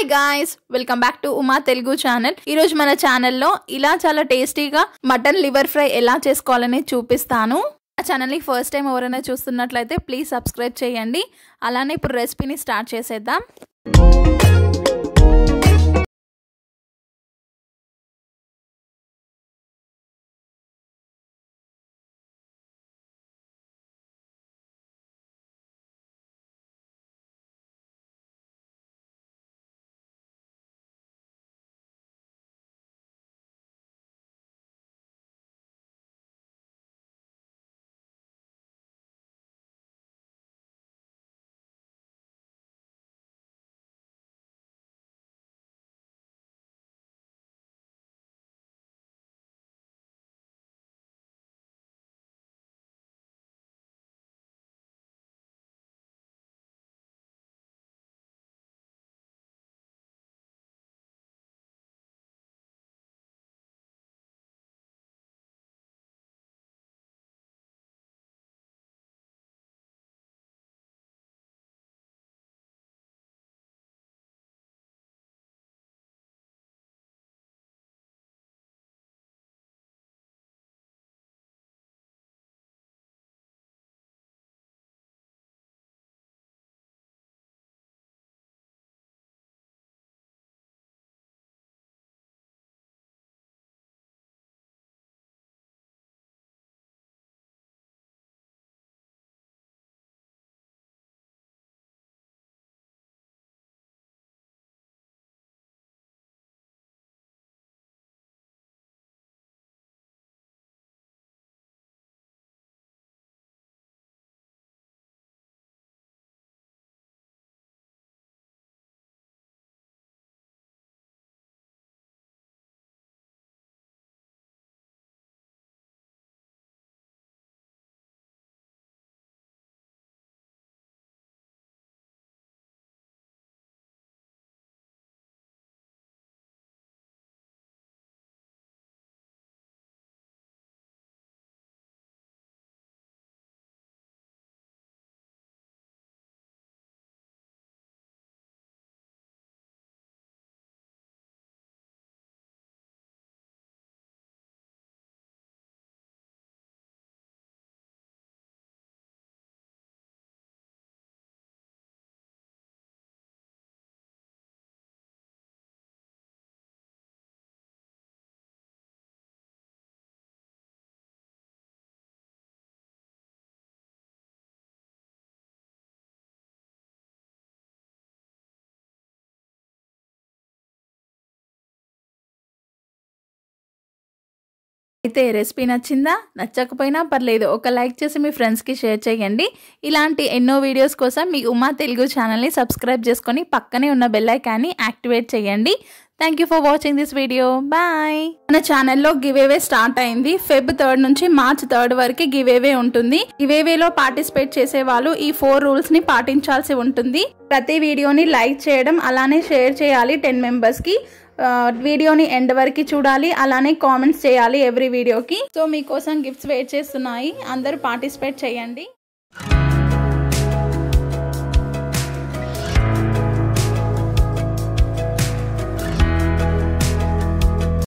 Hi guys, welcome back to Uma Telugu channel. ఈరోజు మన ఛానల్లో ఇలా చాలా టేస్టీగా మటన్ లివర్ ఫ్రై ఎలా చేసుకోవాలని చూపిస్తాను. ఆ ఛానల్ని ఫస్ట్ టైం ఎవరైనా చూస్తున్నట్లయితే ప్లీజ్ సబ్స్క్రైబ్ చేయండి. అలానే ఇప్పుడు రెసిపీని స్టార్ట్ చేసేద్దాం. అయితే రెసిపీ నచ్చిందా? నచ్చకపోయినా పర్లేదు, ఒక లైక్ చేసి మీ ఫ్రెండ్స్కి షేర్ చేయండి. ఇలాంటి ఎన్నో వీడియోస్ కోసం మీ ఉమా తెలుగు ఛానల్ని సబ్స్క్రైబ్ చేసుకొని పక్కనే ఉన్న బెల్ ఐకాన్ని యాక్టివేట్ చేయండి. Thank you for watching this video. Bye. మన ఛానల్లో గివేవే స్టార్ట్ అయింది. Feb 3 నుంచి March 3 వరకు గివేవే ఉంటుంది. గివేవేలో పార్టిసిపేట్ చేసే వాళ్ళు ఈ 4 రూల్స్ని పాటించాల్సి ఉంటుంది. ప్రతి వీడియోని లైక్ చేయడం, అలానే షేర్ చేయాలి 10 మెంబర్స్కి. వీడియోని ఎండ్ వరకు చూడాలి, అలానే కామెంట్స్ చేయాలి ఎవ్రీ వీడియోకి. సో మీకోసం గిఫ్ట్స్ వెయిట్ చేస్తున్నాయి, అందరూ పార్టిసిపేట్ చేయండి.